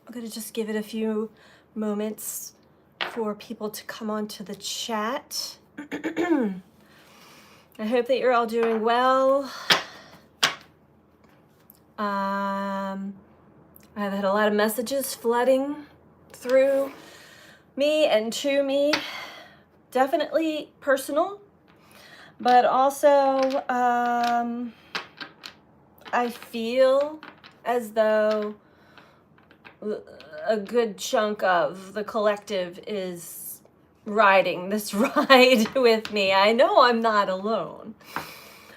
I'm going to just give it a few moments for people to come onto the chat. I hope that you're all doing well. I've had a lot of messages flooding through me and to me, definitely personal, but also I feel as though a good chunk of the collective is riding this ride with me. I know I'm not alone.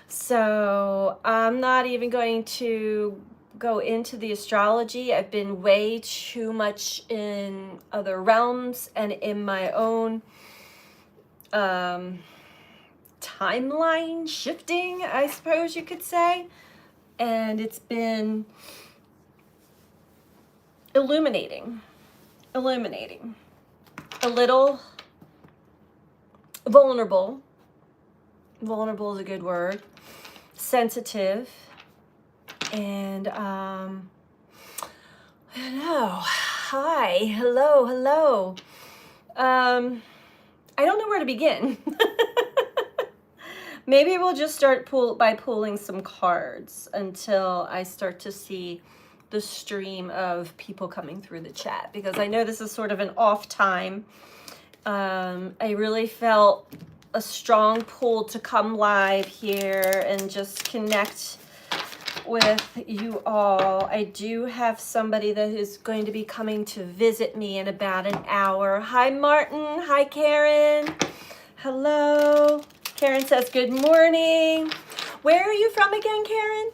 So I'm not even going to go into the astrology. I've been way too much in other realms and in my own timeline shifting, I suppose you could say. And it's been illuminating, a little vulnerable. Vulnerable is a good word. Sensitive. And I don't know. Hi, hello. I don't know where to begin. Maybe we'll just start by pulling some cards until I start to see the stream of people coming through the chat, because I know this is sort of an off time. I really felt a strong pull to come live here and just connect with you all. I do have somebody that is going to be coming to visit me in about an hour. Hi, Martin. Hi, Karen. Hello. Karen says good morning. Where are you from again, Karen?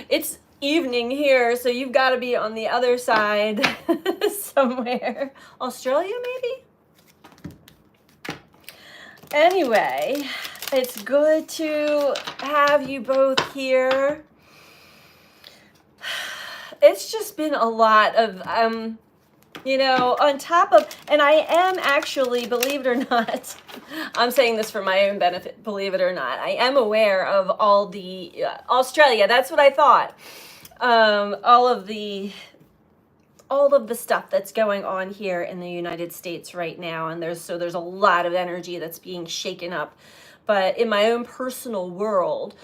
It's evening here, so you've got to be on the other side somewhere. Australia, maybe? Anyway, it's good to have you both here. It's just been a lot of, on top of, and I am actually, believe it or not, I'm saying this for my own benefit, believe it or not, I am aware of all the, Australia, that's what I thought, all of the stuff that's going on here in the United States right now, and there's a lot of energy that's being shaken up. But in my own personal world,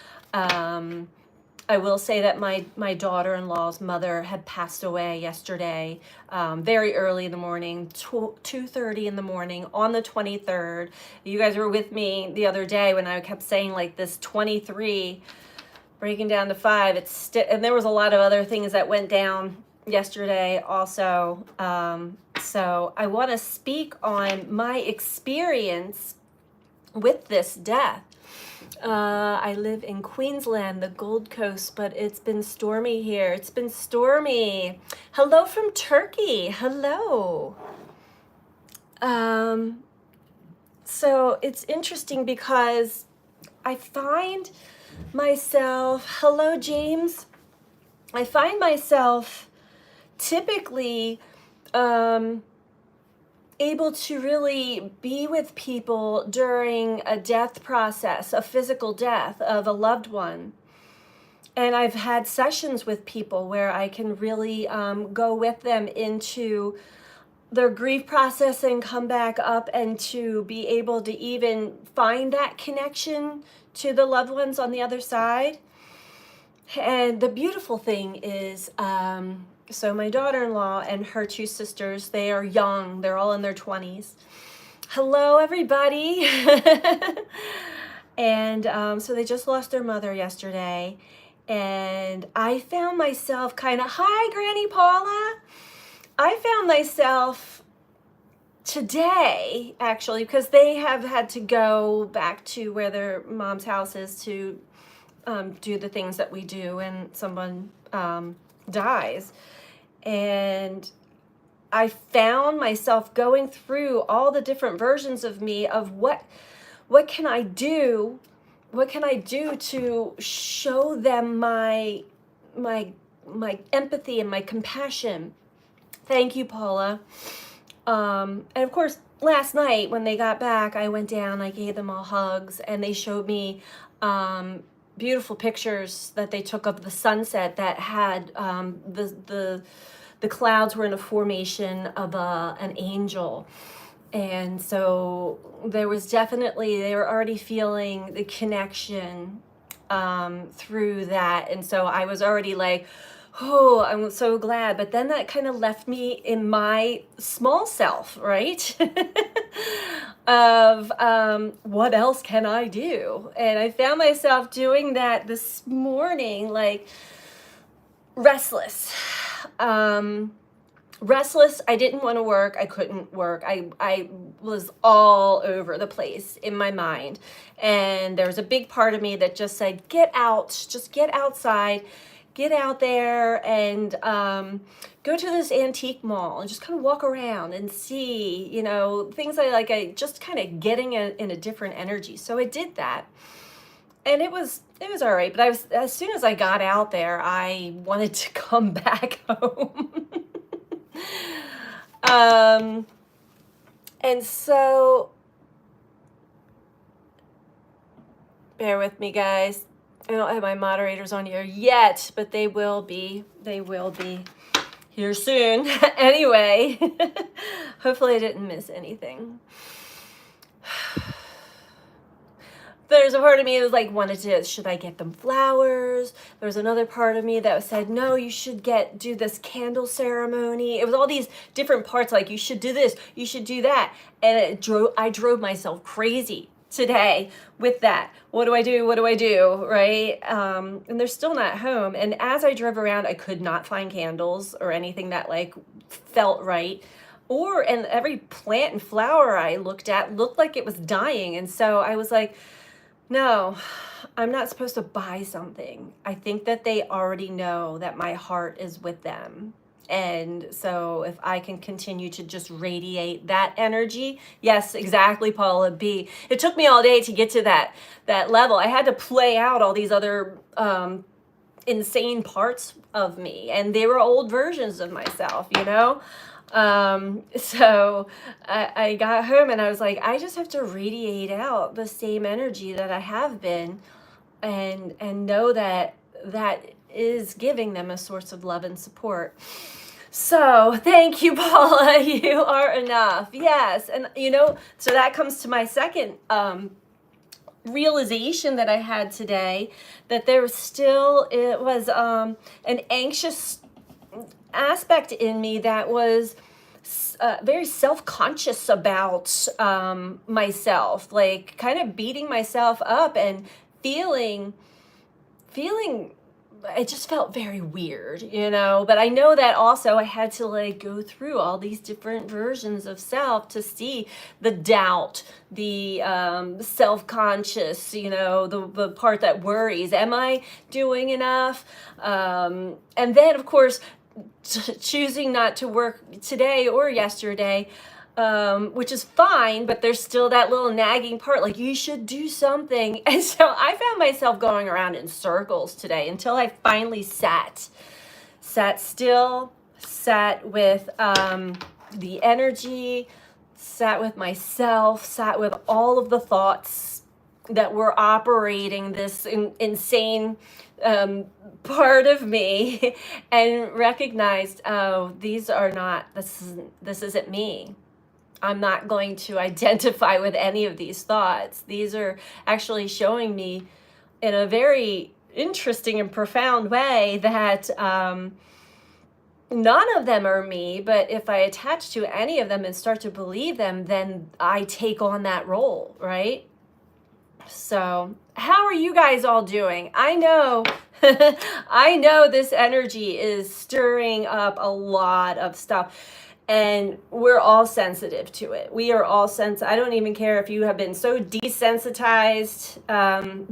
I will say that my daughter-in-law's mother had passed away yesterday, very early in the morning, 2:30 in the morning on the 23rd. You guys were with me the other day when I kept saying like this 23 breaking down to 5. And there was a lot of other things that went down yesterday also. So I want to speak on my experience with this death. I live in Queensland, the Gold Coast, but it's been stormy here. It's been stormy. Hello from Turkey. Hello. So it's interesting because I find myself, hello, James. I find myself typically able to really be with people during a death process, a physical death of a loved one. And I've had sessions with people where I can really go with them into their grief process and come back up, and to be able to even find that connection to the loved ones on the other side. And the beautiful thing is, so my daughter-in-law and her 2 sisters, they are young. They're all in their 20s. Hello, everybody. And so they just lost their mother yesterday. And I found myself hi, Granny Paula. I found myself today, actually, because they have had to go back to where their mom's house is to do the things that we do when someone dies. And I found myself going through all the different versions of me of what can I do? What can I do to show them my empathy and my compassion? Thank you, Paula. And of course, last night when they got back, I went down, I gave them all hugs, and they showed me beautiful pictures that they took of the sunset that had the the clouds were in a formation of an angel. And so there was definitely, they were already feeling the connection through that. And so I was already like, oh, I'm so glad. But then that kind of left me in my small self, right? Of what else can I do? And I found myself doing that this morning, like restless. Restless. I didn't want to work. I couldn't work. I was all over the place in my mind. And there was a big part of me that just said, get out, just get outside, get out there and go to this antique mall and just kind of walk around and see, you know, things I just kind of getting in a different energy. So I did that. And it was all right. But as soon as I got out there, I wanted to come back home. And so, bear with me, guys. I don't have my moderators on here yet, but they will be. They will be here soon. Anyway, hopefully I didn't miss anything. There's a part of me that was like, should I get them flowers? There was another part of me that said, no, you should do this candle ceremony. It was all these different parts, like you should do this, you should do that. And I drove myself crazy today with that. What do I do? What do I do? Right? And they're still not home. And as I drove around, I could not find candles or anything that like felt right. And every plant and flower I looked at looked like it was dying. And so I was like, no, I'm not supposed to buy something. I think that they already know that my heart is with them. And so if I can continue to just radiate that energy, yes, exactly, Paula B. It took me all day to get to that level. I had to play out all these other insane parts of me, and they were old versions of myself, you know? So I got home and I was like, I just have to radiate out the same energy that I have been and know that is giving them a source of love and support. So thank you, Paula. You are enough. Yes. And so that comes to my second, realization that I had today, that it was, an anxious aspect in me that was very self-conscious about myself, like kind of beating myself up and feeling it just felt very weird, but I know that also I had to like go through all these different versions of self to see the doubt, the self-conscious, the part that worries, am I doing enough? And then of course, choosing not to work today or yesterday, which is fine, but there's still that little nagging part, like you should do something. And so I found myself going around in circles today until I finally sat still, sat with the energy, sat with myself, sat with all of the thoughts that were operating this insane part of me, and recognized, oh, this isn't me. I'm not going to identify with any of these thoughts. These are actually showing me in a very interesting and profound way that none of them are me, but if I attach to any of them and start to believe them, then I take on that role, right? So how are you guys all doing? I know I know this energy is stirring up a lot of stuff, and we're all sensitive to it. We are all I don't even care if you have been so desensitized.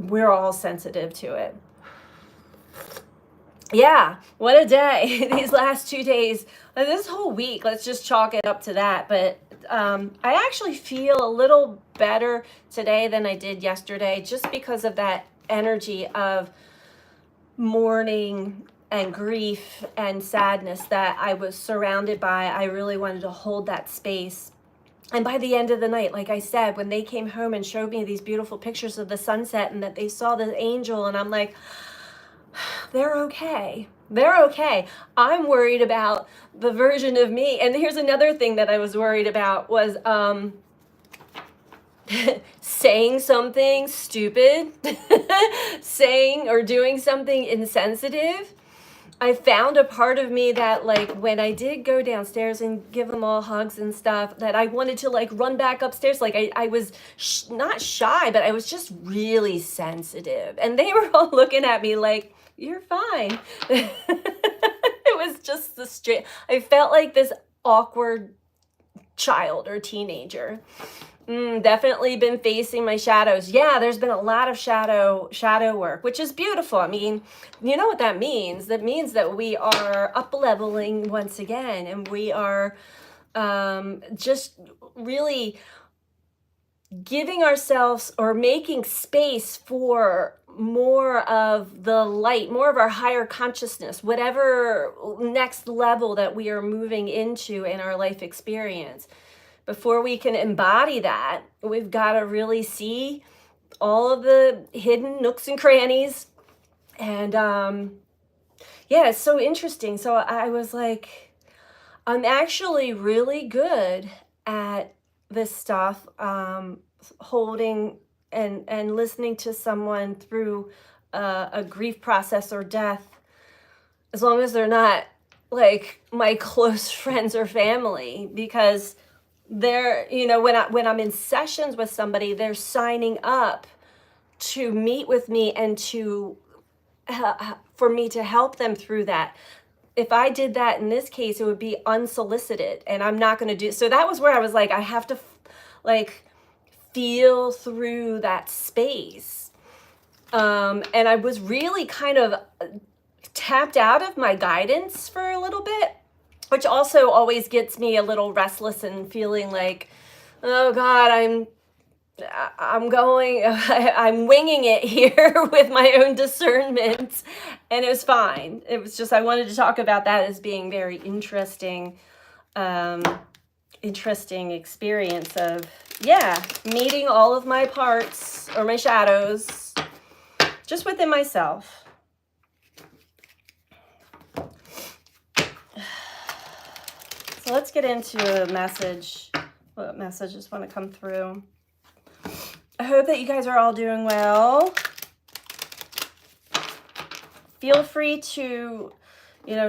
We're all sensitive to it. Yeah, what a day. These last 2 days, this whole week, let's just chalk it up to that. But I actually feel a little better today than I did yesterday, just because of that energy of mourning and grief and sadness that I was surrounded by. I really wanted to hold that space. And by the end of the night, like I said, when they came home and showed me these beautiful pictures of the sunset and that they saw the angel, and I'm like, they're okay. They're okay. I'm worried about the version of me. And here's another thing that I was worried about was saying something stupid, saying or doing something insensitive. I found a part of me that, like, when I did go downstairs and give them all hugs and stuff, that I wanted to, like, run back upstairs. Like, I was not shy, but I was just really sensitive. And they were all looking at me like, you're fine. It was just the straight, I felt like this awkward child or teenager. Definitely been facing my shadows. Yeah, there's been a lot of shadow work, which is beautiful. I mean, you know what that means? That means that we are up leveling once again, and we are just really giving ourselves or making space for more of the light, more of our higher consciousness, whatever next level that we are moving into in our life experience. Before we can embody that, we've got to really see all of the hidden nooks and crannies. And yeah, it's so interesting. So I was like, I'm actually really good at this stuff, holding and listening to someone through a grief process or death, as long as they're not like my close friends or family, because they're, when I'm in sessions with somebody, they're signing up to meet with me and to for me to help them through that. If I did that in this case, it would be unsolicited, and I'm not going to do. So that was where I was like, I have to like feel through that space. And I was really kind of tapped out of my guidance for a little bit, which also always gets me a little restless and feeling like, oh God, I'm winging it here with my own discernment. And it was fine. It was just, I wanted to talk about that as being very interesting, interesting experience of, yeah, meeting all of my parts or my shadows just within myself. So let's get into a message. What messages want to come through? I hope that you guys are all doing well. Feel free to,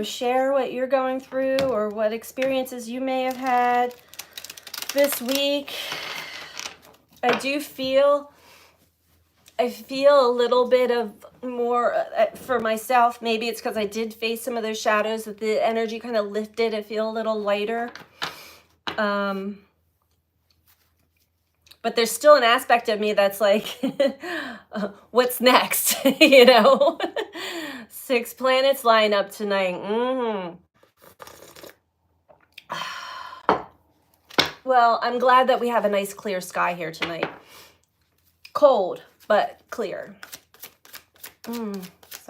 share what you're going through or what experiences you may have had this week. I feel a little bit of more for myself. Maybe it's because I did face some of those shadows that the energy kind of lifted. I feel a little lighter. But there's still an aspect of me that's like, what's next? 6 planets line up tonight. Well, I'm glad that we have a nice clear sky here tonight. Cold, but clear. So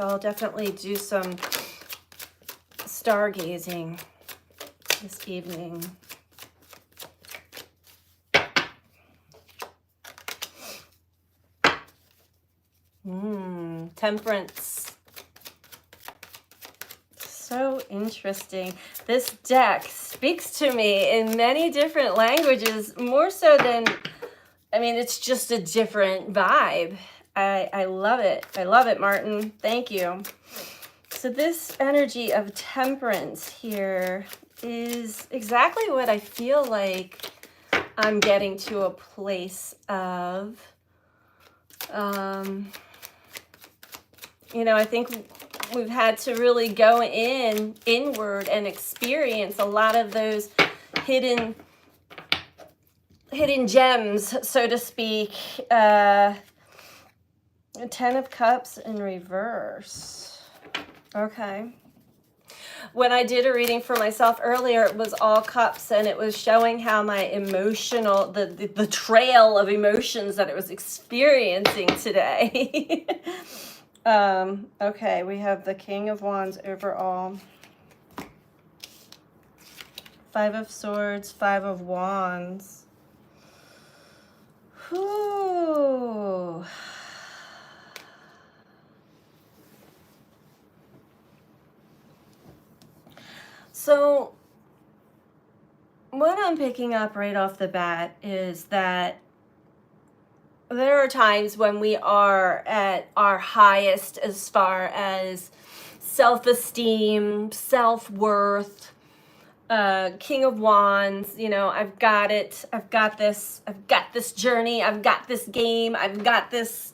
I'll definitely do some stargazing this evening. Temperance. So interesting. This deck speaks to me in many different languages, more so than, it's just a different vibe. I love it. I love it, Martin. Thank you. So this energy of temperance here is exactly what I feel like I'm getting to a place of. I think we've had to really go inward and experience a lot of those hidden gems, so to speak. 10 of Cups in reverse. Okay. When I did a reading for myself earlier, it was all cups, and it was showing how my emotional, the trail of emotions that it was experiencing today. Okay, we have the King of Wands overall. 5 of Swords, 5 of Wands. So what I'm picking up right off the bat is that there are times when we are at our highest as far as self-esteem, self-worth, King of Wands, I've got it, I've got this journey, I've got this game, I've got this,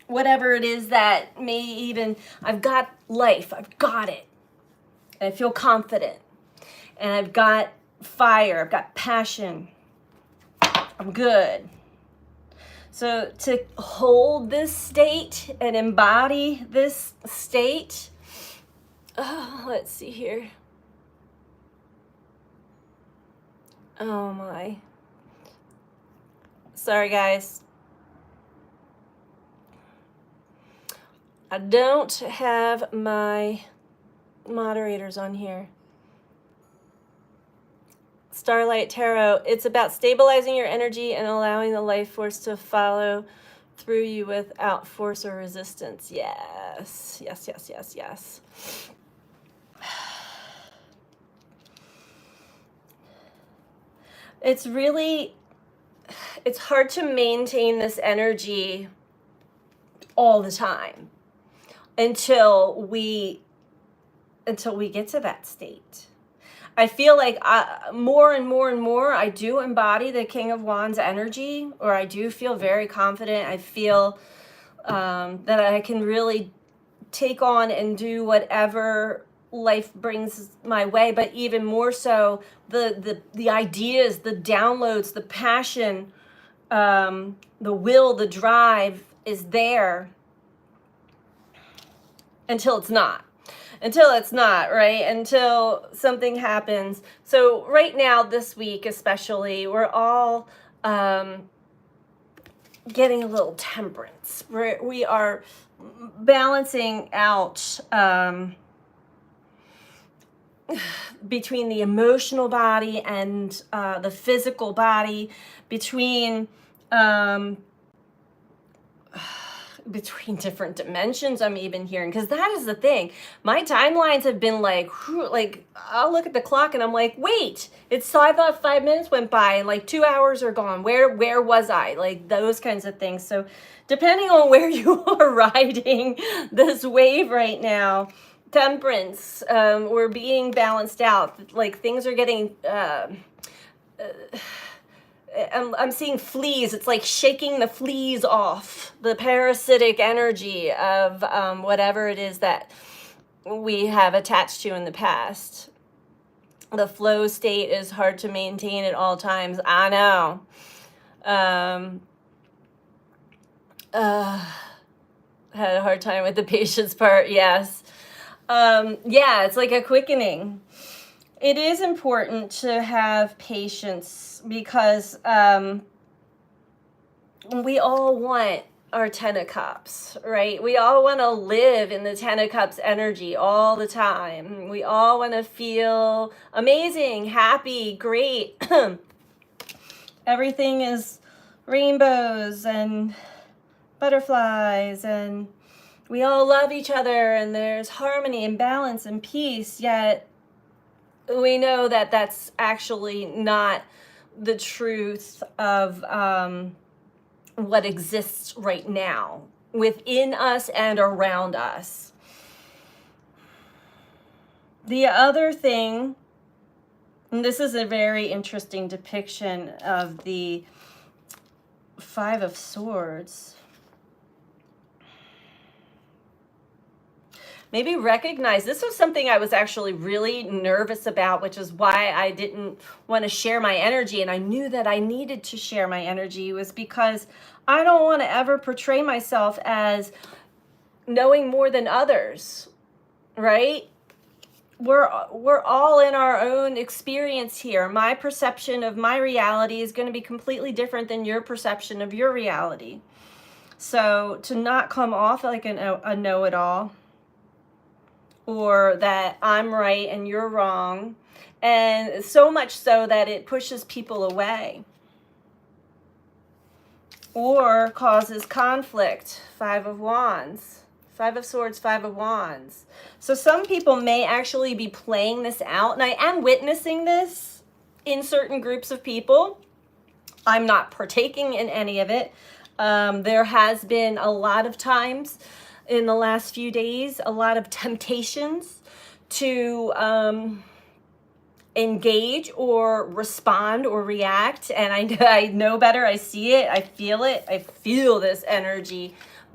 whatever it is that may even, I've got life, I've got it. And I feel confident. And I've got fire, I've got passion. I'm good. So to hold this state and embody this state, let's see here. Oh my. Sorry, guys. I don't have my moderators on here. Starlight Tarot, it's about stabilizing your energy and allowing the life force to follow through you without force or resistance. Yes, yes, yes, yes, yes. It's hard to maintain this energy all the time until we get to that state. I feel like more and more and more I do embody the King of Wands energy, or I do feel very confident. I feel that I can really take on and do whatever life brings my way, but even more so the ideas, the downloads, the passion, the will, the drive is there until it's not. Right? Until something happens. So right now, this week especially, we're all getting a little temperance. We are balancing out between the emotional body and the physical body, between different dimensions. I'm even hearing, because that is the thing, my timelines have been like I'll look at the clock and I'm like, wait, I thought 5 minutes went by and like 2 hours are gone. Where was I? Like those kinds of things. So depending on where you are riding this wave right now, temperance, we're being balanced out. Like things are getting I'm seeing fleas. It's like shaking the fleas off, the parasitic energy of whatever it is that we have attached to in the past. The flow state is hard to maintain at all times. I know. Had a hard time with the patience part. Yes. Yeah, it's like a quickening. It is important to have patience because we all want our Ten of Cups, right? We all want to live in the Ten of Cups energy all the time. We all want to feel amazing, happy, great. Everything is rainbows and butterflies, and we all love each other, and there's harmony and balance and peace, yet we know that that's actually not the truth of what exists right now within us and around us. The other thing, and this is a very interesting depiction of the Five of Swords. Maybe recognize, this was something I was actually really nervous about, which is why I didn't want to share my energy. And I knew that I needed to share my energy, was because I don't want to ever portray myself as knowing more than others, right? We're all in our own experience here. My perception of my reality is going to be completely different than your perception of your reality. So to not come off like a know-it-all, or that I'm right and you're wrong, and so much so that it pushes people away or causes conflict. Five of Wands. Five of Swords, Five of Wands. So some people may actually be playing this out, and I am witnessing this in certain groups of people. I'm not partaking in any of it. There has been a lot of times in the last few days, a lot of temptations to engage or respond or react. And I know better. I see it. I feel it. I feel this energy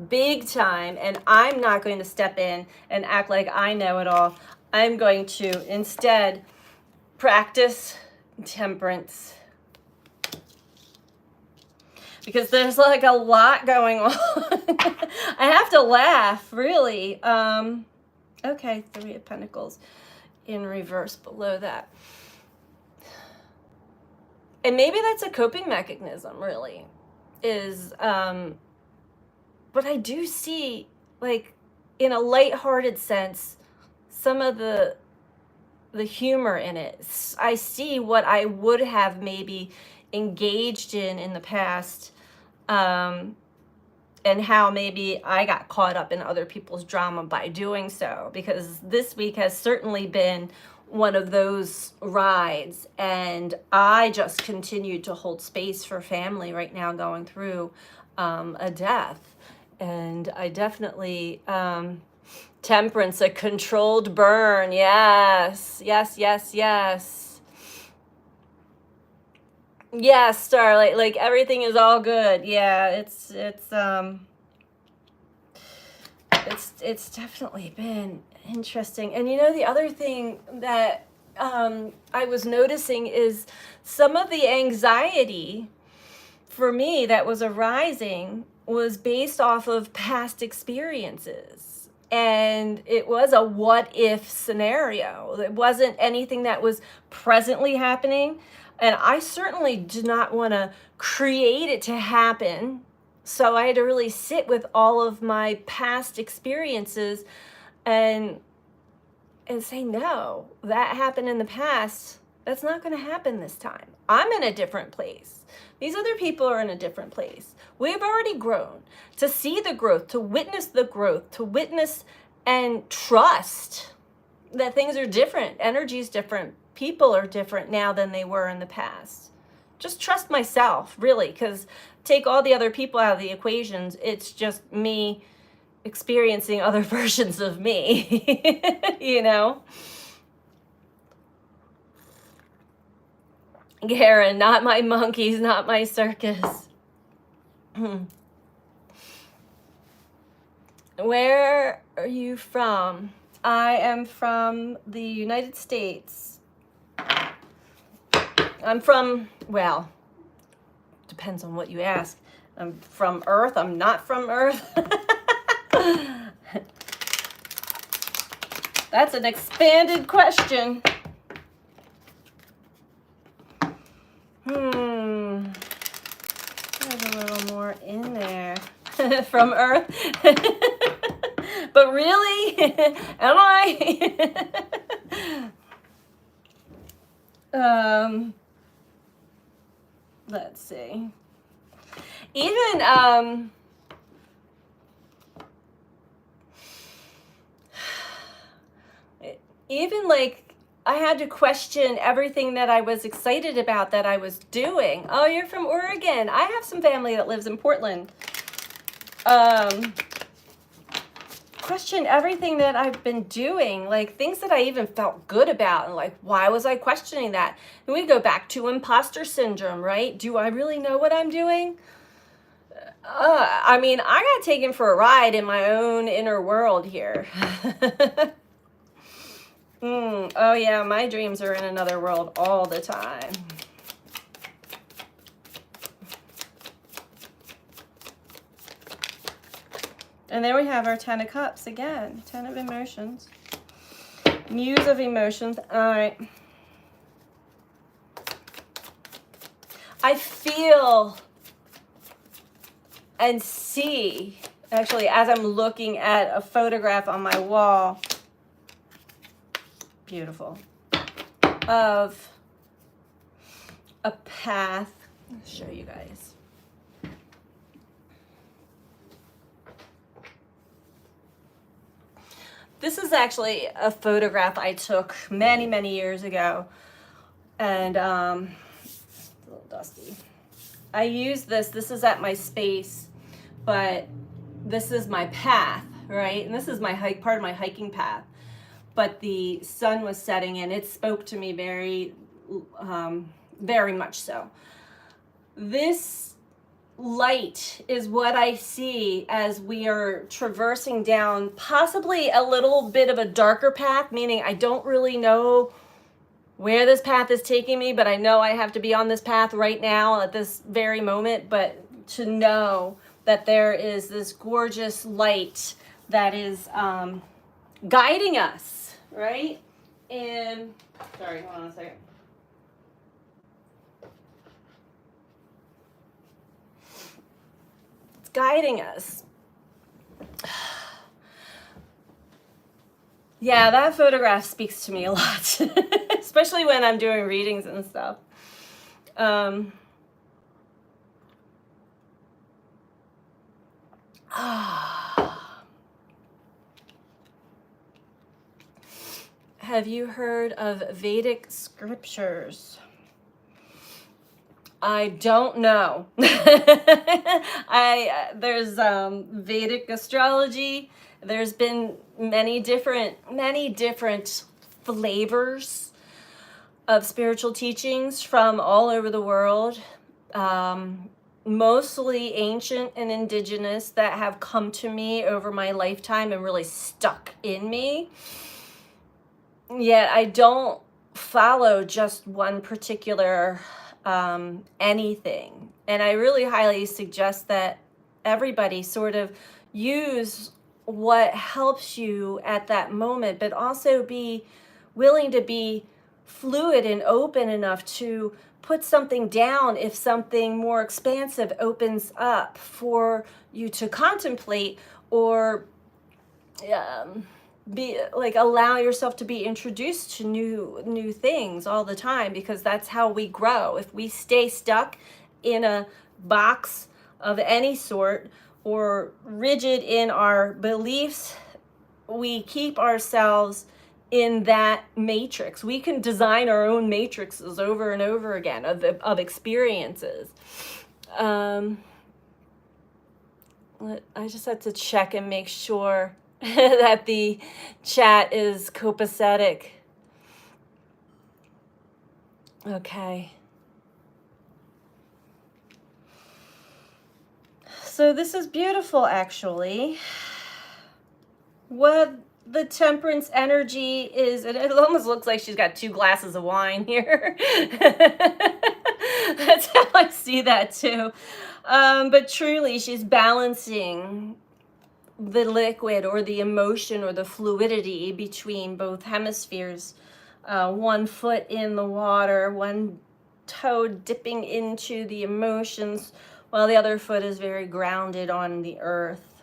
big time. And I'm not going to step in and act like I know it all. I'm going to instead practice temperance. Because there's like a lot going on. I have to laugh, really. Okay, Three of Pentacles in reverse below that. And maybe that's a coping mechanism, really, is, but I do see, like, in a lighthearted sense, some of the humor in it. I see what I would have maybe engaged in the past, and how maybe I got caught up in other people's drama by doing so, because this week has certainly been one of those rides, and I just continue to hold space for family right now going through a death. And I definitely temperance, a controlled burn. Yes, yes, yes, yes. Yes, Starlight, like everything is all good. Yeah, it's definitely been interesting. And you know, the other thing that I was noticing is some of the anxiety for me that was arising was based off of past experiences. And it was a what if scenario. It wasn't anything that was presently happening. And I certainly do not want to create it to happen. So I had to really sit with all of my past experiences and say, no, that happened in the past. That's not going to happen this time. I'm in a different place. These other people are in a different place. We've already grown. To see the growth, to witness the growth, to witness and trust that things are different. Energy is different. People are different now than they were in the past. Just trust myself, really, because take all the other people out of the equations. It's just me experiencing other versions of me, you know? Garen, not my monkeys, not my circus. Where are you from? I am from the United States. I'm from, well, depends on what you ask. I'm from Earth. I'm not from Earth. That's an expanded question. There's a little more in there. From Earth. But really? Am I? Let's see. Even like I had to question everything that I was excited about that I was doing. Oh, you're from Oregon. I have some family that lives in Portland. Question everything that I've been doing, like things that I even felt good about, and like, why was I questioning that? And we go back to imposter syndrome, right? Do I really know what I'm doing? I mean, I got taken for a ride in my own inner world here. Oh yeah, my dreams are in another world all the time. And there we have our 10 of Cups again. 10 of emotions. Muse of emotions. All right. I feel and see, actually, as I'm looking at a photograph on my wall, beautiful, of a path. I'll show you guys. This is actually a photograph I took many, many years ago. And it's a little dusty. I use this. This is at my space, but this is my path, right? And this is my hike, part of my hiking path. But the sun was setting and it spoke to me very, very much so. This light is what I see as we are traversing down possibly a little bit of a darker path, meaning I don't really know where this path is taking me, but I know I have to be on this path right now at this very moment. But to know that there is this gorgeous light that is guiding us, right? And sorry, hold on a second. It's guiding us. Yeah, that photograph speaks to me a lot, especially when I'm doing readings and stuff. Have you heard of Vedic scriptures? I don't know. There's Vedic astrology. There's been many different flavors of spiritual teachings from all over the world, mostly ancient and indigenous, that have come to me over my lifetime and really stuck in me. Yet I don't follow just one particular anything. And I really highly suggest that everybody sort of use what helps you at that moment, but also be willing to be fluid and open enough to put something down if something more expansive opens up for you to contemplate, or be like, allow yourself to be introduced to new things all the time, because that's how we grow. If we stay stuck in a box of any sort or rigid in our beliefs, we keep ourselves in that matrix. We can design our own matrices over and over again of experiences. I just had to check and make sure that the chat is copacetic. Okay. So this is beautiful, actually. What the temperance energy is, and it almost looks like she's got 2 glasses of wine here. That's how I see that too. But truly, she's balancing the liquid or the emotion or the fluidity between both hemispheres. One foot in the water, one toe dipping into the emotions, while the other foot is very grounded on the earth.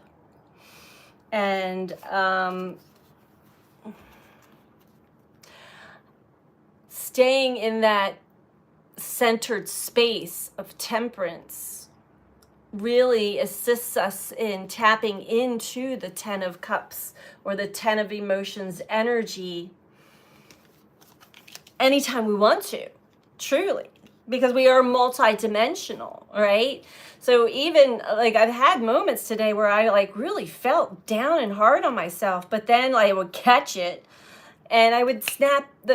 And staying in that centered space of temperance really assists us in tapping into the 10 of Cups or the 10 of Emotions energy anytime we want to, truly, because we are multidimensional, right? So even like, I've had moments today where I like really felt down and hard on myself, but then I would catch it and I would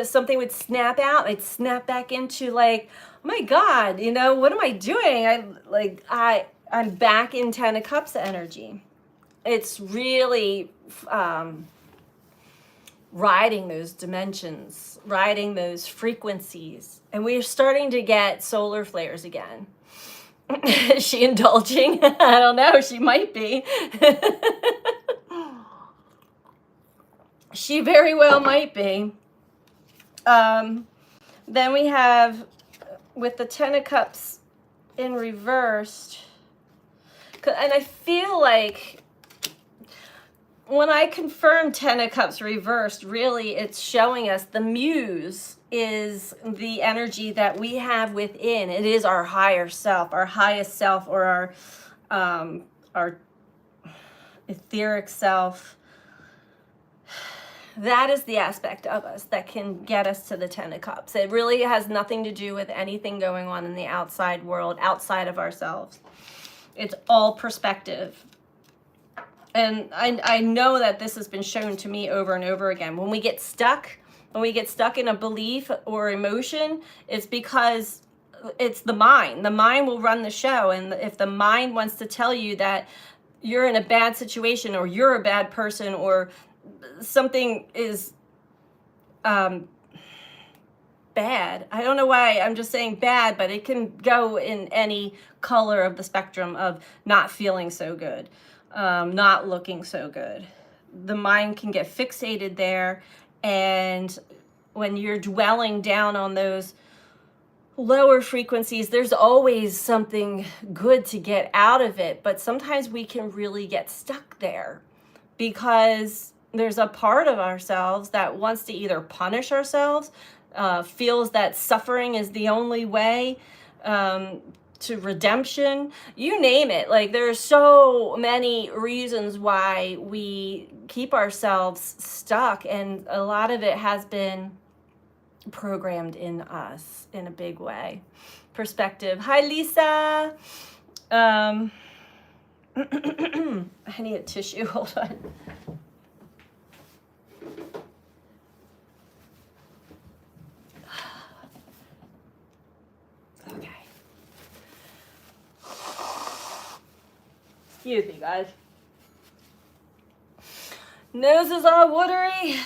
something would snap out. I'd snap back into like, oh my God, what am I doing? I'm back in 10 of Cups energy. It's really riding those dimensions, riding those frequencies. And we're starting to get solar flares again. Is she indulging? I don't know. She might be. She very well might be. Then we have, with the 10 of Cups in reversed, and I feel like when I confirm 10 of Cups reversed, really it's showing us the muse is the energy that we have within. It is our higher self, our highest self, or our etheric self. That is the aspect of us that can get us to the Ten of Cups. It really has nothing to do with anything going on in the outside world, outside of ourselves. It's all perspective. And I know that this has been shown to me over and over again. When we get stuck in a belief or emotion, it's because it's the mind. The mind will run the show. And if the mind wants to tell you that you're in a bad situation, or you're a bad person, or something is bad. I don't know why I'm just saying bad, but it can go in any color of the spectrum of not feeling so good, not looking so good. The mind can get fixated there, and when you're dwelling down on those lower frequencies, there's always something good to get out of it, but sometimes we can really get stuck there because there's a part of ourselves that wants to either punish ourselves, feels that suffering is the only way to redemption, you name it. Like, there's so many reasons why we keep ourselves stuck, and a lot of it has been programmed in us in a big way. Perspective. Hi, Lisa. I need a tissue. Hold on. Okay. Excuse me, guys. Nose is all watery.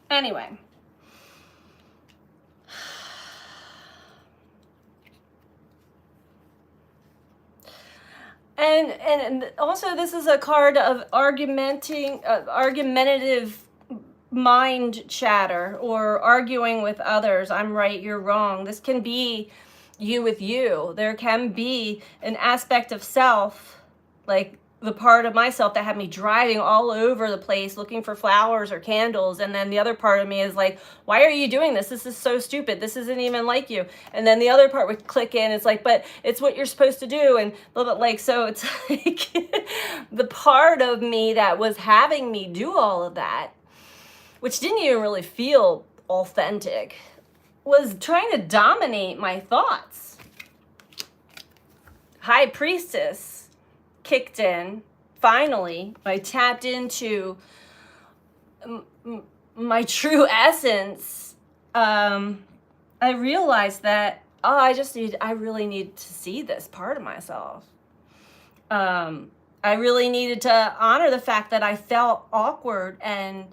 Anyway. And also, this is a card of argumentative mind chatter, or arguing with others. I'm right, you're wrong. This can be you with you. There can be an aspect of self, like the part of myself that had me driving all over the place looking for flowers or candles, and then the other part of me is like, why are you doing this? This is so stupid. This isn't even like you. And then the other part would click in. It's like, but it's what you're supposed to do, and blah, blah, like, so it's like the part of me that was having me do all of that, which didn't even really feel authentic, was trying to dominate my thoughts. High Priestess kicked in. Finally, I tapped into my true essence. I realized that, I really need to see this part of myself. I really needed to honor the fact that I felt awkward and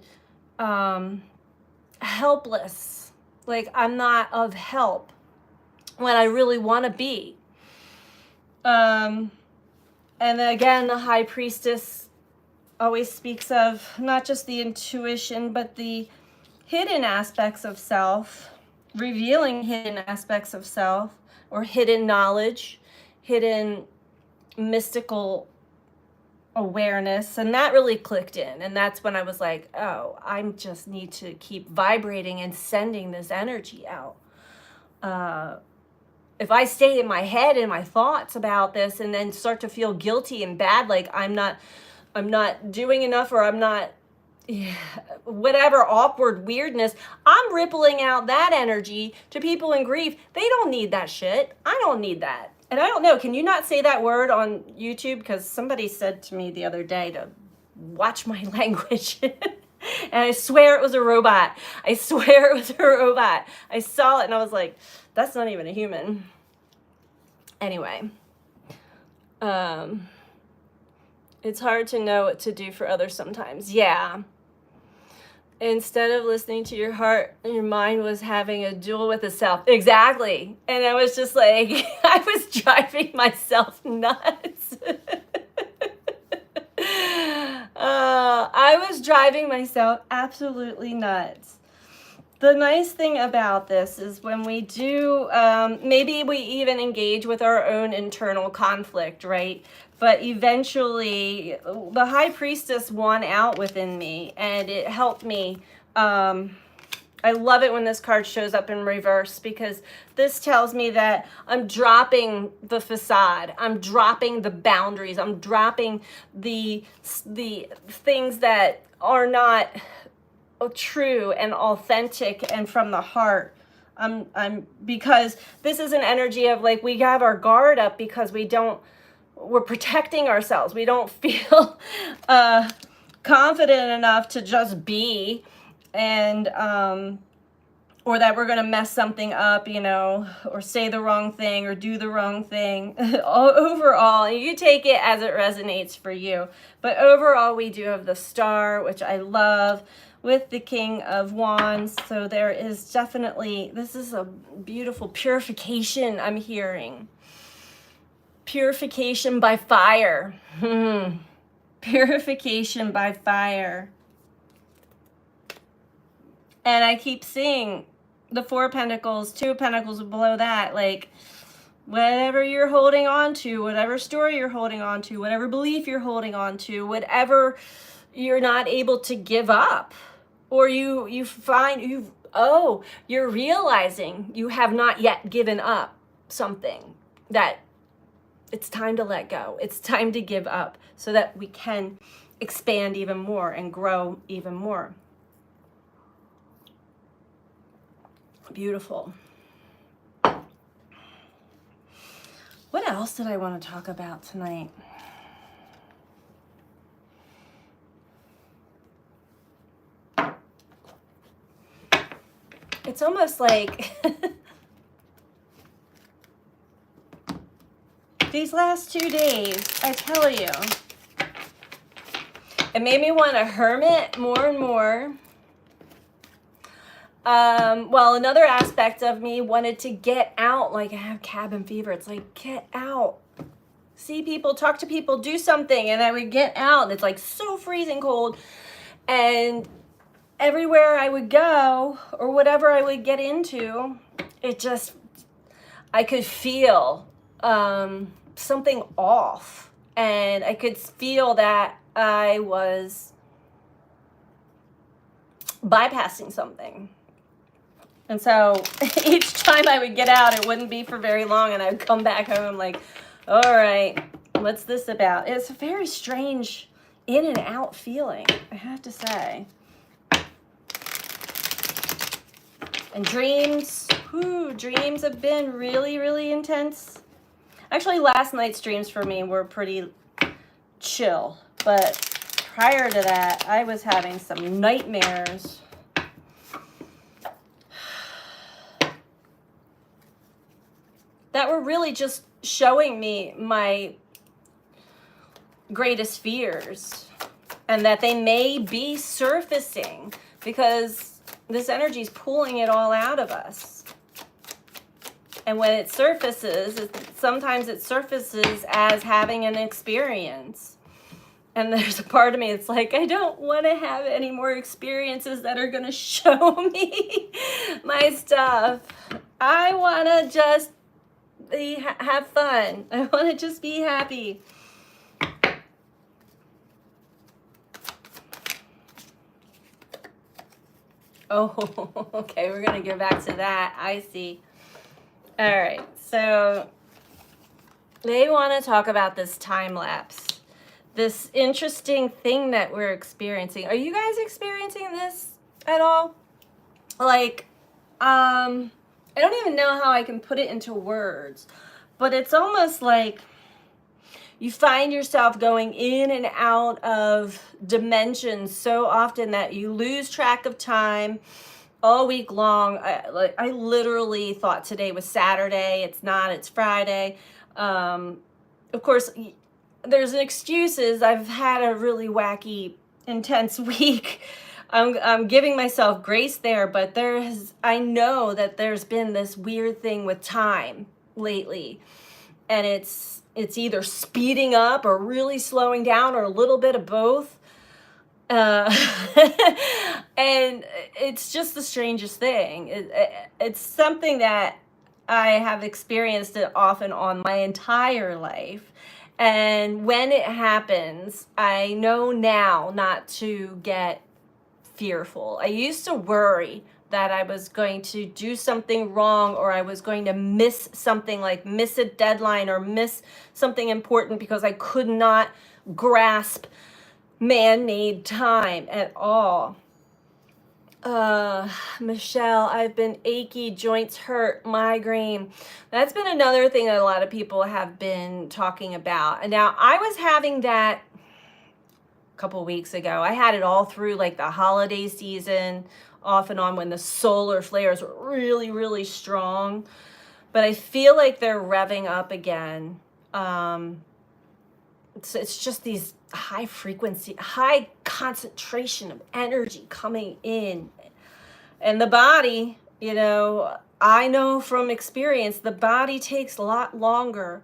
helpless. Like, I'm not of help when I really want to be. And again, the High Priestess always speaks of not just the intuition, but the hidden aspects of self, revealing hidden aspects of self, or hidden knowledge, hidden mystical awareness. And that really clicked in. And that's when I was like, oh, I just need to keep vibrating and sending this energy out. If I stay in my head and my thoughts about this and then start to feel guilty and bad, like I'm not doing enough, or I'm not, whatever awkward weirdness, I'm rippling out that energy to people in grief. They don't need that shit. I don't need that. And I don't know, can you not say that word on YouTube? Because somebody said to me the other day to watch my language. And I swear it was a robot. I swear it was a robot. I saw it and I was like, that's not even a human. Anyway, it's hard to know what to do for others sometimes. Yeah. Instead of listening to your heart, your mind was having a duel with itself. Exactly. And I was just like, I was driving myself nuts. I was driving myself absolutely nuts. The nice thing about this is when we do, maybe we even engage with our own internal conflict, right? But eventually, the High Priestess won out within me, and it helped me I love it when this card shows up in reverse, because this tells me that I'm dropping the facade. I'm dropping the boundaries. I'm dropping the things that are not true and authentic and from the heart. I'm because this is an energy of like, we have our guard up because we're protecting ourselves. We don't feel confident enough to just be, and or that we're going to mess something up, you know, or say the wrong thing or do the wrong thing. Overall, you take it as it resonates for you. But overall, we do have the Star, which I love, with the King of Wands. So there is definitely, this is a beautiful purification I'm hearing. Purification by fire. Purification by fire. And I keep seeing the Four of Pentacles, Two of Pentacles below that, like whatever you're holding on to, whatever story you're holding on to, whatever belief you're holding on to, whatever you're not able to give up, or you find you're realizing you have not yet given up something, that it's time to let go. It's time to give up so that we can expand even more and grow even more. Beautiful. What else did I want to talk about tonight? It's almost like these last 2 days, I tell you, it made me want to hermit more and more. Well, another aspect of me wanted to get out, like I have cabin fever. It's like, get out, see people, talk to people, do something. And I would get out and it's like so freezing cold. And everywhere I would go or whatever I would get into, I could feel something off. And I could feel that I was bypassing something. And so each time I would get out, it wouldn't be for very long, and I'd come back home like, all right, what's this about? It's a very strange in and out feeling, I have to say. And dreams, dreams have been really, really intense. Actually, last night's dreams for me were pretty chill, but prior to that, I was having some nightmares. That were really just showing me my greatest fears, and that they may be surfacing because this energy is pulling it all out of us. And when it surfaces, sometimes it surfaces as having an experience. And there's a part of me that's like, I don't want to have any more experiences that are going to show me my stuff. I want to just have fun. I want to just be happy. Oh, okay, we're going to go back to that. I see. All right, so they want to talk about this time lapse, this interesting thing that we're experiencing. Are you guys experiencing this at all? Like, I don't even know how I can put it into words, but it's almost like you find yourself going in and out of dimensions so often that you lose track of time all week long. I literally thought today was Saturday. It's not, it's Friday. Of course, there's excuses. I've had a really wacky, intense week. I'm giving myself grace there, but I know that there's been this weird thing with time lately, and it's either speeding up or really slowing down or a little bit of both. And it's just the strangest thing. It's something that I have experienced it off and on my entire life. And when it happens, I know now not to get fearful. I used to worry that I was going to do something wrong, or I was going to miss something, like miss a deadline or miss something important because I could not grasp man-made time at all. Michelle, I've been achy, joints hurt, migraine. That's been another thing that a lot of people have been talking about. And now I was having that a couple weeks ago. I had it all through like the holiday season, off and on, when the solar flares were really, really strong. But I feel like they're revving up again. It's just these high frequency, high concentration of energy coming in. And the body, I know from experience, the body takes a lot longer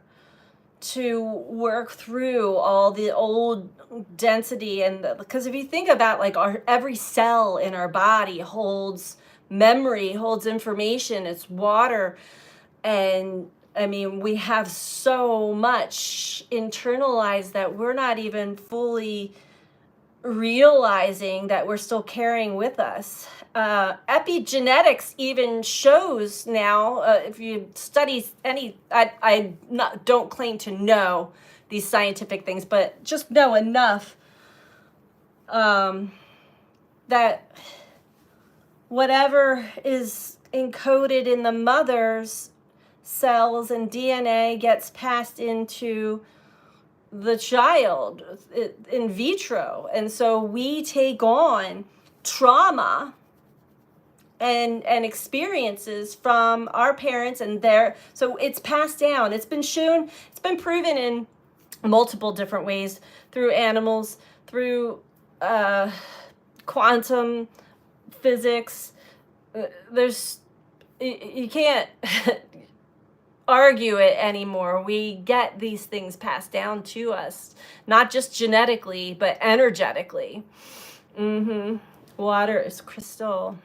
to work through all the old density. And because if you think about like every cell in our body holds memory, holds information, it's water. And I mean, we have so much internalized that we're not even fully realizing that we're still carrying with us. Epigenetics even shows now, if you study any, don't claim to know these scientific things, but just know enough that whatever is encoded in the mother's cells and DNA gets passed into the child in vitro. And so we take on trauma and experiences from our parents, and so it's passed down. It's been shown, it's been proven in multiple different ways, through animals, through quantum physics. You can't argue it anymore. We get these things passed down to us, not just genetically, but energetically. Water is crystal.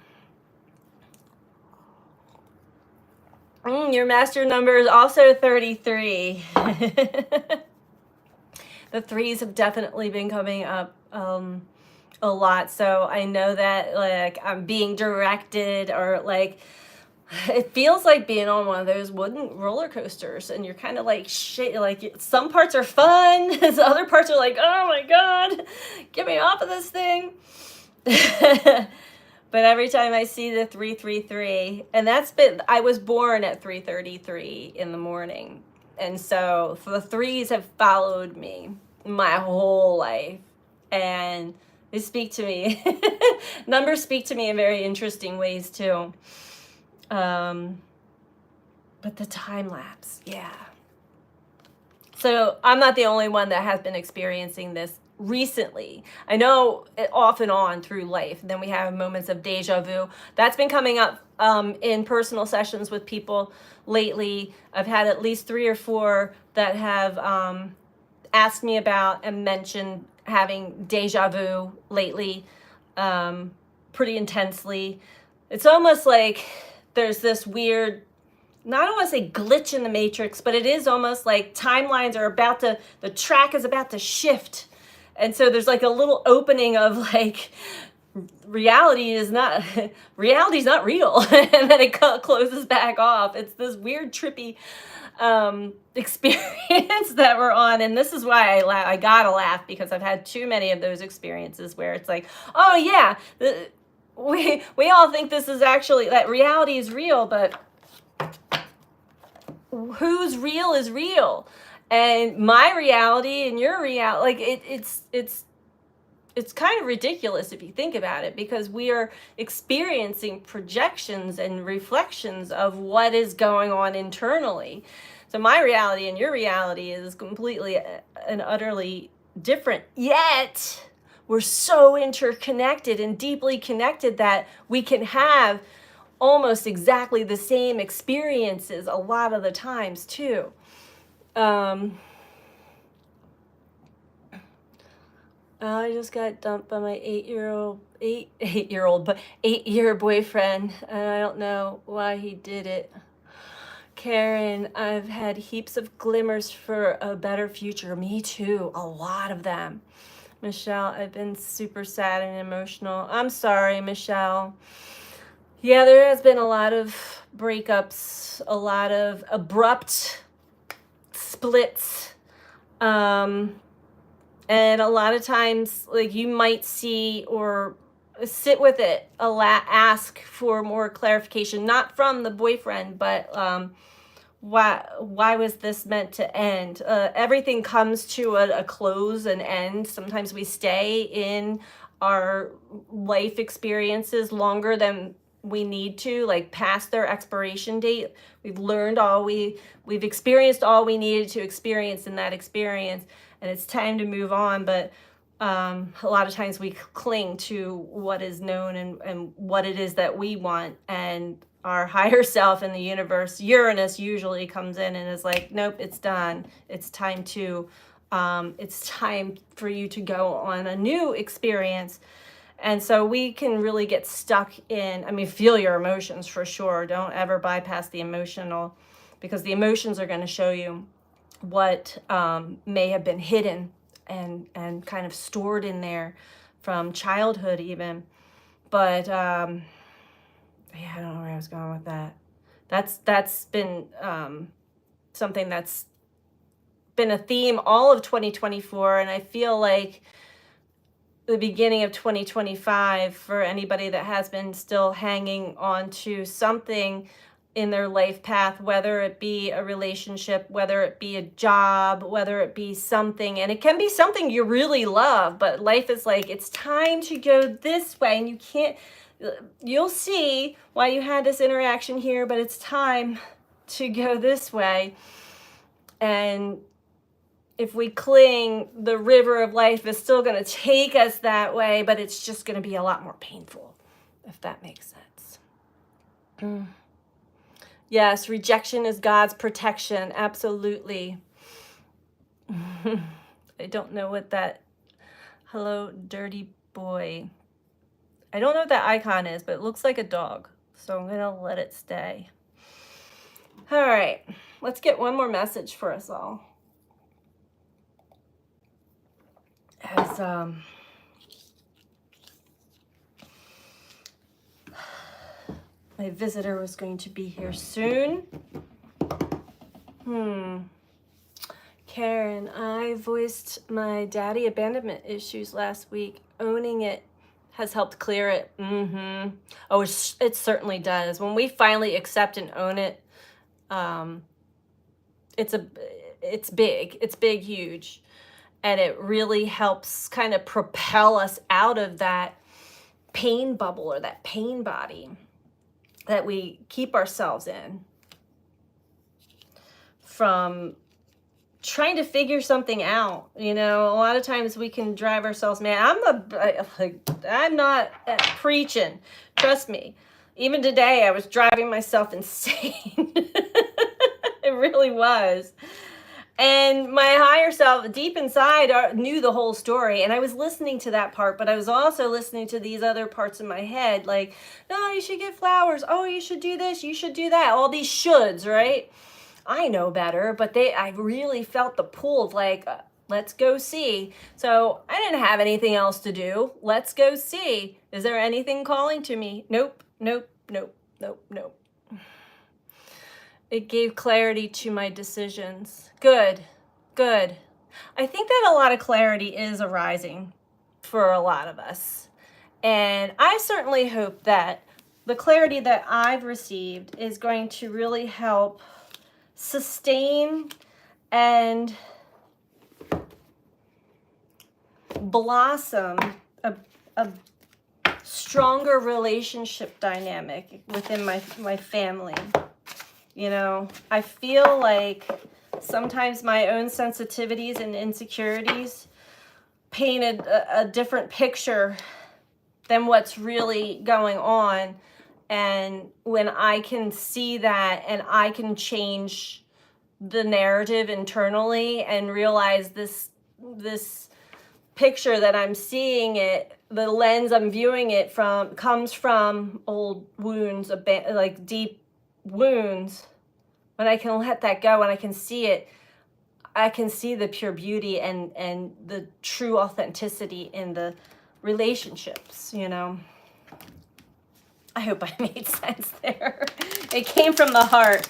Your master number is also 33. The threes have definitely been coming up a lot. So I know that like I'm being directed, or like it feels like being on one of those wooden roller coasters, and you're kind of like shit. Like some parts are fun, other parts are like, oh my god, get me off of this thing. But every time I see the 333, and I was born at 3:33 in the morning, and so the threes have followed me my whole life, and they speak to me. Numbers speak to me in very interesting ways too. But the time lapse, yeah. So I'm not the only one that has been experiencing this recently. I know it off and on through life. Then we have moments of deja vu. That's been coming up in personal sessions with people lately. I've had at least 3 or 4 that have asked me about and mentioned having deja vu lately, pretty intensely. It's almost like there's this weird, not I don't want to say glitch in the matrix, but it is almost like timelines are the track is about to shift. And so there's like a little opening of like, reality's not real. And then it closes back off. It's this weird, trippy experience that we're on. And this is why I gotta laugh, because I've had too many of those experiences where it's like, oh yeah, we all think this is actually, that reality is real, but whose real is real? And my reality and your reality, like it's kind of ridiculous if you think about it, because we are experiencing projections and reflections of what is going on internally. So my reality and your reality is completely and utterly different, yet we're so interconnected and deeply connected that we can have almost exactly the same experiences a lot of the times too. I just got dumped by my 8-year boyfriend, and I don't know why he did it. Karen, I've had heaps of glimmers for a better future. Me too, a lot of them. Michelle, I've been super sad and emotional. I'm sorry, Michelle. Yeah, there has been a lot of breakups, a lot of abrupt splits. Um, and a lot of times, like, you might see or sit with it, ask for more clarification, not from the boyfriend, but why was this meant to end? Everything comes to a close and end. Sometimes we stay in our life experiences longer than we need to, like past their expiration date. We've experienced all we needed to experience in that experience, and it's time to move on. But a lot of times we cling to what is known, and what it is that we want, and our higher self in the universe, Uranus, usually comes in and is like, nope, it's done. It's time for you to go on a new experience. And so we can really get stuck in, I mean, feel your emotions for sure. Don't ever bypass the emotional, because the emotions are going to show you what may have been hidden and kind of stored in there from childhood even. But yeah, I don't know where I was going with that. That's been something that's been a theme all of 2024, and I feel like the beginning of 2025, for anybody that has been still hanging on to something in their life path, whether it be a relationship, whether it be a job, whether it be something, and it can be something you really love, but life is like, it's time to go this way, and you can't, you'll see why you had this interaction here, but it's time to go this way. And if we cling, the river of life is still going to take us that way, but it's just going to be a lot more painful, if that makes sense. Yes, rejection is God's protection. Absolutely. I don't know what that, hello, dirty boy. I don't know what that icon is, but it looks like a dog. So I'm going to let it stay. All right, let's get one more message for us all. As my visitor was going to be here soon. Karen, I voiced my daddy abandonment issues last week. Owning it has helped clear it. Oh, it certainly does. When we finally accept and own it, it's big, huge. And it really helps kind of propel us out of that pain bubble or that pain body that we keep ourselves in, from trying to figure something out. You know, a lot of times we can drive ourselves mad. I'm not preaching. Trust me. Even today, I was driving myself insane. It really was. And my higher self, deep inside, knew the whole story. And I was listening to that part, but I was also listening to these other parts in my head. Like, no, you should get flowers. Oh, you should do this. You should do that. All these shoulds, right? I know better, but I really felt the pull of like, let's go see. So I didn't have anything else to do. Let's go see. Is there anything calling to me? Nope, nope, nope, nope, nope. It gave clarity to my decisions. Good. I think that a lot of clarity is arising for a lot of us. And I certainly hope that the clarity that I've received is going to really help sustain and blossom a stronger relationship dynamic within my family. You know, I feel like sometimes my own sensitivities and insecurities painted a different picture than what's really going on. And when I can see that and I can change the narrative internally and realize this picture that I'm seeing it, the lens I'm viewing it from comes from old wounds, like deep wounds. When I can let that go and I can see it, I can see the pure beauty and the true authenticity in the relationships, you know. I hope I made sense there. It came from the heart.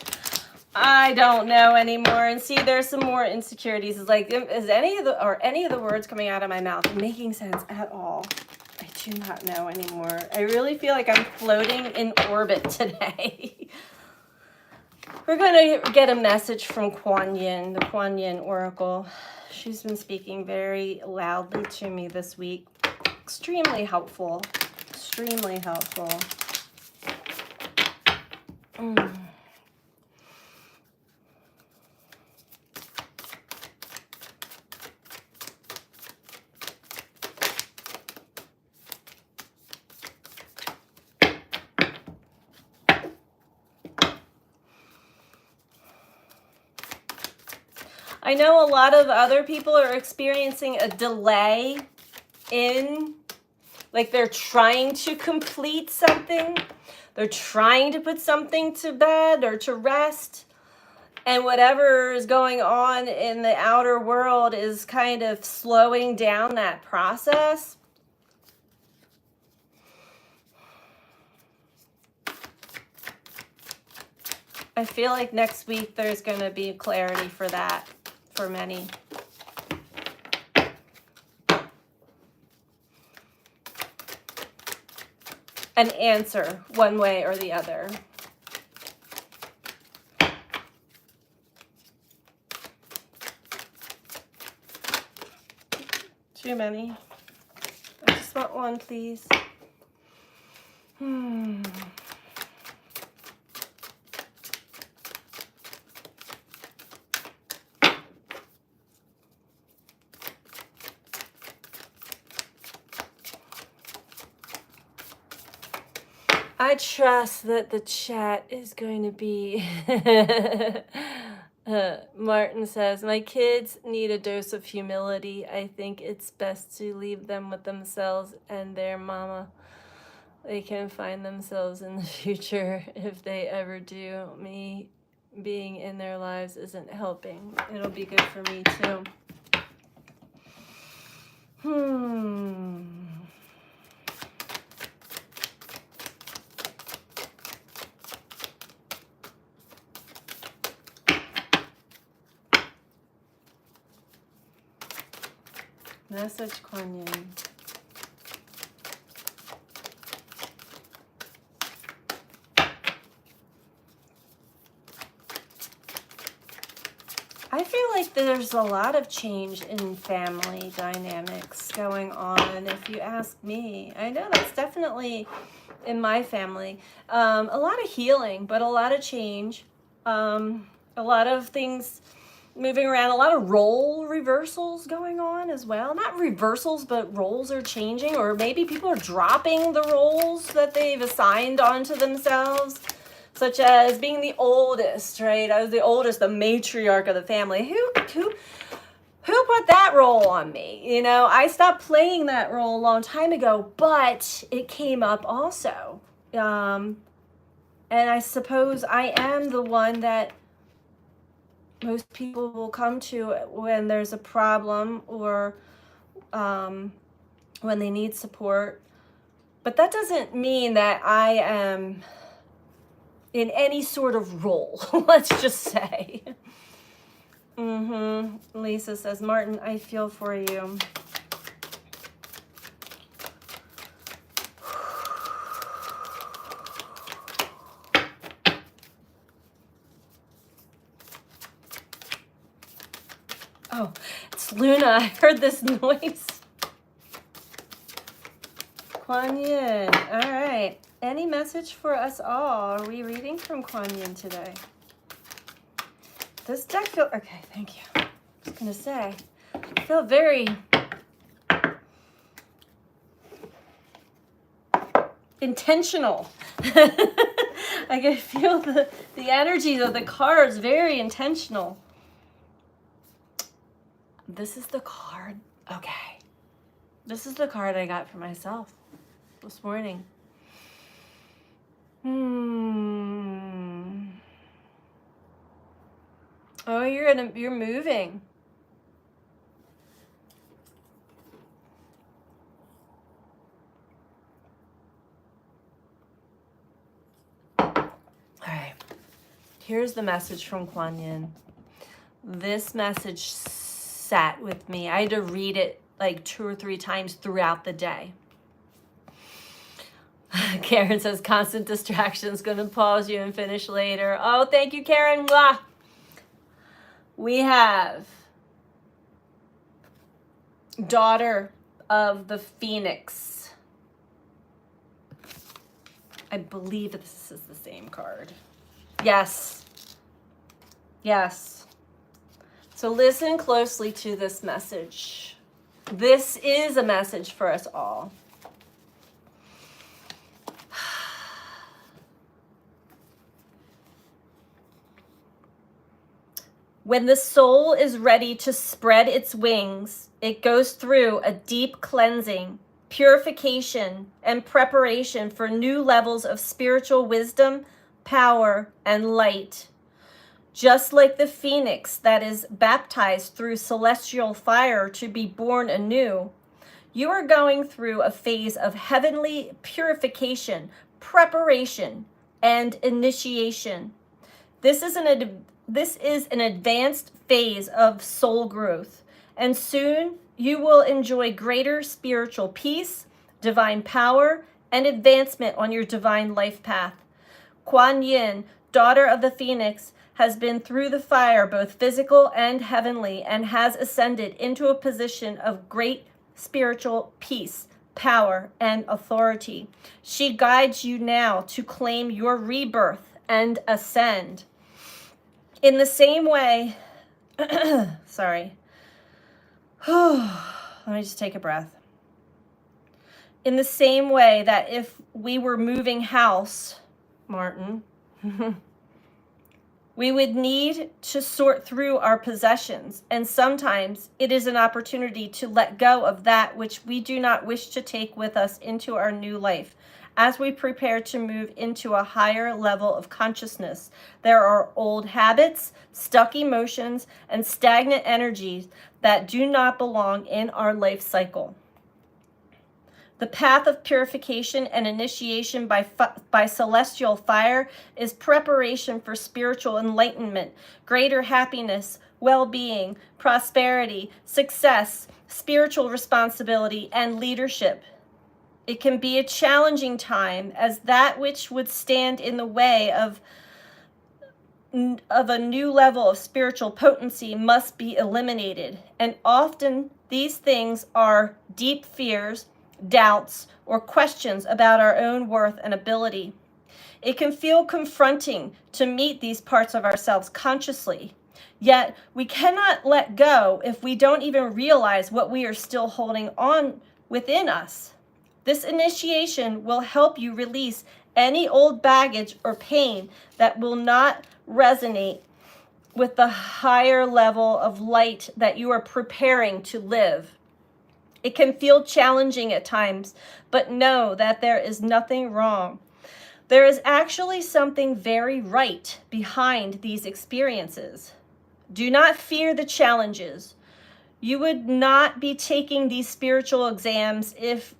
I don't know anymore. And see, there's some more insecurities. It's like, is any of the words coming out of my mouth making sense at all? I do not know anymore. I really feel like I'm floating in orbit today. We're going to get a message from Kuan Yin, the Kuan Yin Oracle. She's been speaking very loudly to me this week. Extremely helpful. Extremely helpful. I know a lot of other people are experiencing a delay in, like they're trying to complete something. They're trying to put something to bed or to rest. And whatever is going on in the outer world is kind of slowing down that process. I feel like next week there's going to be clarity for that for many. An answer one way or the other. Too many. I just want one, please. I trust that the chat is going to be... Martin says, my kids need a dose of humility. I think it's best to leave them with themselves and their mama. They can find themselves in the future if they ever do. Me being in their lives isn't helping. It'll be good for me too. Message Kuan Yin. I feel like there's a lot of change in family dynamics going on, if you ask me. I know that's definitely in my family. A lot of healing, but a lot of change. A lot of things moving around, a lot of role reversals going on as well. Not reversals, but roles are changing, or maybe people are dropping the roles that they've assigned onto themselves, such as being the oldest, right? I was the oldest, the matriarch of the family. Who put that role on me? You know, I stopped playing that role a long time ago, but it came up also. And I suppose I am the one that most people will come to when there's a problem or when they need support. But that doesn't mean that I am in any sort of role, let's just say. Lisa says, Martin, I feel for you. Oh, it's Luna. I heard this noise. Kuan Yin. All right. Any message for us all? Are we reading from Kuan Yin today? This deck feels... Okay, thank you. I was going to say, I feel very intentional. I can feel the energies of the cards, very intentional. This is the card. Okay. This is the card I got for myself this morning. Oh, you're moving. here's the message from Kuan Yin. This message sat with me. I had to read it like 2 or 3 times throughout the day. Karen says constant distractions, gonna pause you and finish later. Oh, thank you, Karen. Mwah. We have Daughter of the Phoenix. I believe this is the same card. Yes. Yes. So listen closely to this message. This is a message for us all. When the soul is ready to spread its wings, it goes through a deep cleansing, purification, and preparation for new levels of spiritual wisdom, power, and light. Just like the phoenix that is baptized through celestial fire to be born anew, you are going through a phase of heavenly purification, preparation, and initiation. This is an advanced phase of soul growth, and soon you will enjoy greater spiritual peace, divine power, and advancement on your divine life path. Kuan Yin, Daughter of the Phoenix, has been through the fire, both physical and heavenly, and has ascended into a position of great spiritual peace, power, and authority. She guides you now to claim your rebirth and ascend. In the same way, sorry. Let me just take a breath. In the same way that if we were moving house, Martin, we would need to sort through our possessions, and sometimes it is an opportunity to let go of that which we do not wish to take with us into our new life. As we prepare to move into a higher level of consciousness, there are old habits, stuck emotions, and stagnant energies that do not belong in our life cycle. The path of purification and initiation by celestial fire is preparation for spiritual enlightenment, greater happiness, well-being, prosperity, success, spiritual responsibility, and leadership. It can be a challenging time, as that which would stand in the way of a new level of spiritual potency must be eliminated. And often these things are deep fears, doubts, or questions about our own worth and ability. It can feel confronting to meet these parts of ourselves consciously, yet we cannot let go if we don't even realize what we are still holding on within us. This initiation will help you release any old baggage or pain that will not resonate with the higher level of light that you are preparing to live. It can feel challenging at times, but know that there is nothing wrong. There is actually something very right behind these experiences. Do not fear the challenges. You would not be taking these spiritual exams if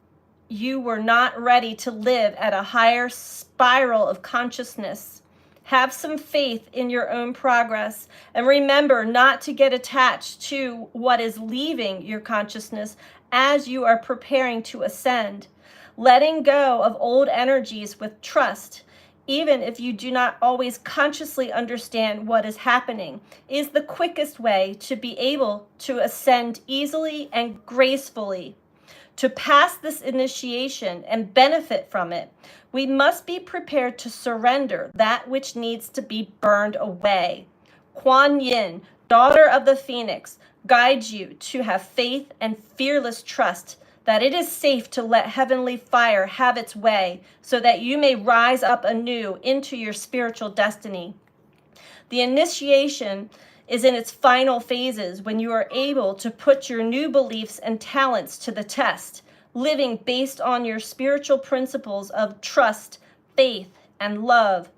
you were not ready to live at a higher spiral of consciousness. Have some faith in your own progress, and remember not to get attached to what is leaving your consciousness as you are preparing to ascend. Letting go of old energies with trust, even if you do not always consciously understand what is happening, is the quickest way to be able to ascend easily and gracefully. To pass this initiation and benefit from it, we must be prepared to surrender that which needs to be burned away. Kuan Yin, Daughter of the Phoenix, guides you to have faith and fearless trust that it is safe to let heavenly fire have its way so that you may rise up anew into your spiritual destiny. The initiation is in its final phases when you are able to put your new beliefs and talents to the test, living based on your spiritual principles of trust, faith, and love.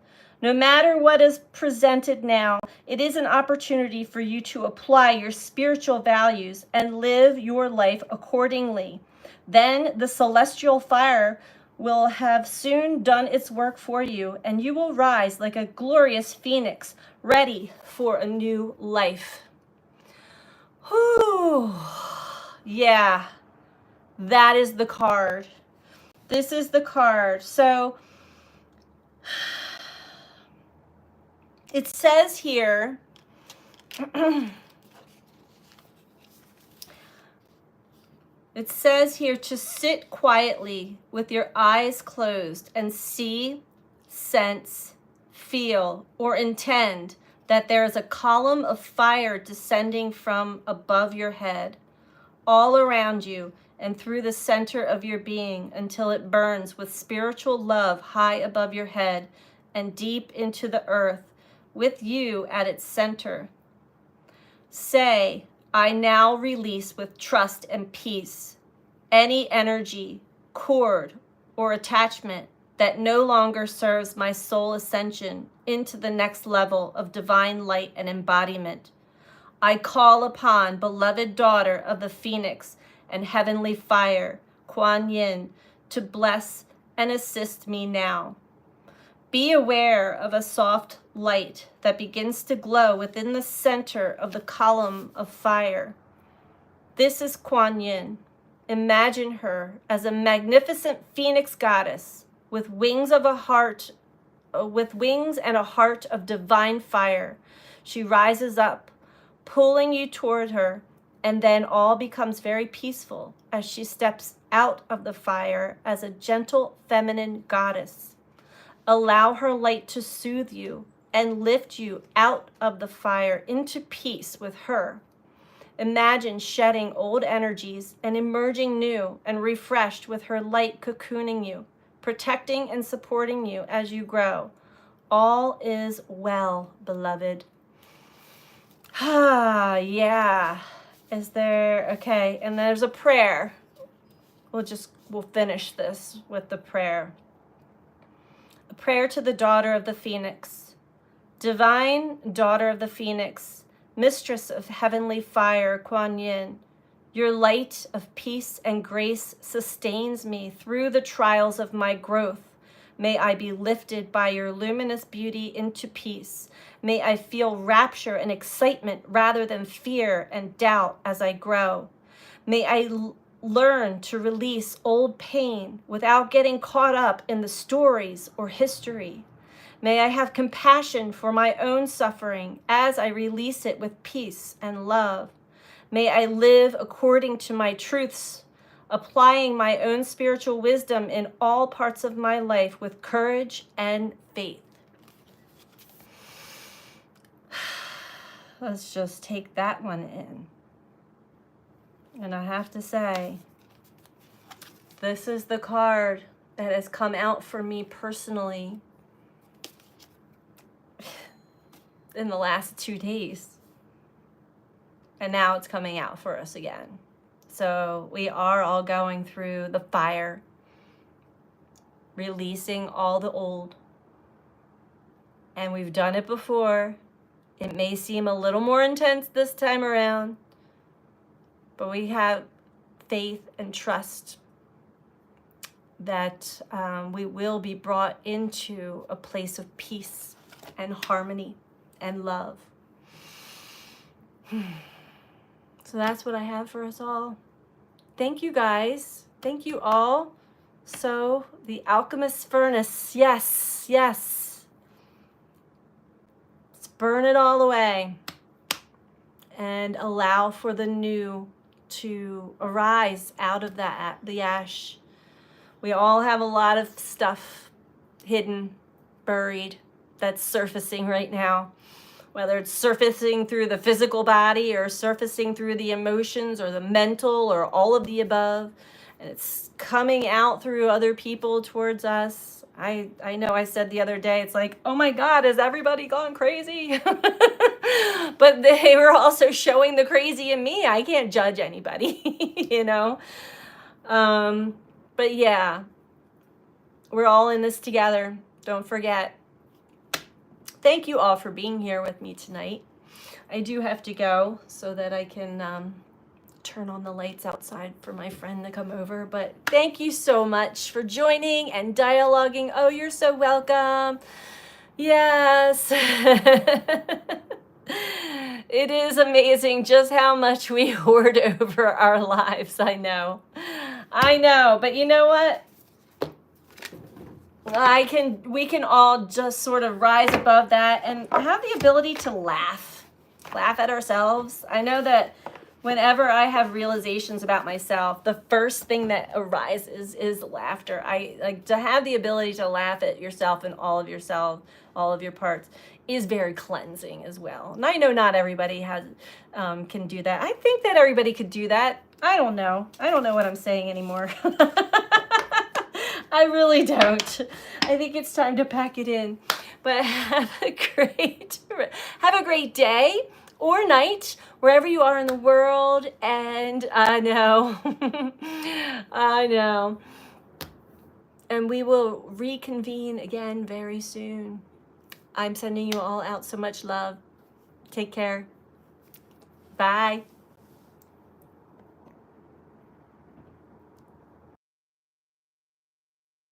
No matter what is presented now, it is an opportunity for you to apply your spiritual values and live your life accordingly. Then the celestial fire will have soon done its work for you, and you will rise like a glorious phoenix, ready for a new life. Whew. Yeah, that is the card. This is the card. So it says here, it says here to sit quietly with your eyes closed and see, sense, feel, or intend that there is a column of fire descending from above your head, all around you and through the center of your being until it burns with spiritual love high above your head and deep into the earth with you at its center. Say, I now release with trust and peace any energy, cord, or attachment that no longer serves my soul ascension into the next level of divine light and embodiment. I call upon beloved daughter of the Phoenix and heavenly fire, Kuan Yin, to bless and assist me now. Be aware of a soft light that begins to glow within the center of the column of fire. This is Kuan Yin. Imagine her as a magnificent phoenix goddess with wings and a heart of divine fire. She rises up, pulling you toward her, and then all becomes very peaceful as she steps out of the fire as a gentle feminine goddess. Allow her light to soothe you and lift you out of the fire into peace with her. Imagine shedding old energies and emerging new and refreshed with her light cocooning you, protecting and supporting you as you grow. All is well, beloved. Ah, yeah. Is there, okay, and there's a prayer. We'll finish this with the prayer. A prayer to the daughter of the Phoenix. Divine daughter of the Phoenix, mistress of heavenly fire, Kuan Yin, your light of peace and grace sustains me through the trials of my growth. May I be lifted by your luminous beauty into peace. May I feel rapture and excitement rather than fear and doubt as I grow. May I learn to release old pain without getting caught up in the stories or history. May I have compassion for my own suffering as I release it with peace and love. May I live according to my truths, applying my own spiritual wisdom in all parts of my life with courage and faith. Let's just take that one in. And I have to say, this is the card that has come out for me personally in the last 2 days. And now it's coming out for us again. So we are all going through the fire, releasing all the old. And we've done it before. It may seem a little more intense this time around, but we have faith and trust that we will be brought into a place of peace and harmony and love. So that's what I have for us all. Thank you guys. Thank you all. So the alchemist's furnace, yes, yes. Let's burn it all away and allow for the new to arise out of the ash. We all have a lot of stuff hidden, buried, that's surfacing right now. Whether it's surfacing through the physical body or surfacing through the emotions or the mental or all of the above. And it's coming out through other people towards us. I know I said the other day, it's like, oh my God, has everybody gone crazy? But they were also showing the crazy in me. I can't judge anybody, you know? But yeah, we're all in this together. Don't forget. Thank you all for being here with me tonight. I do have to go so that I can turn on the lights outside for my friend to come over. But thank you so much for joining and dialoguing. Oh, you're so welcome. Yes. It is amazing just how much we hoard over our lives. I know. But you know what? We can all just sort of rise above that and have the ability to laugh at ourselves. I know that whenever I have realizations about myself, the first thing that arises is laughter. I like to have the ability to laugh at yourself and all of your parts is very cleansing as well. And I know not everybody can do that. I think that everybody could do that. I don't know what I'm saying anymore. I really don't. I think it's time to pack it in. But have a great day or night, wherever you are in the world. And I know, I know. And we will reconvene again very soon. I'm sending you all out so much love. Take care. Bye.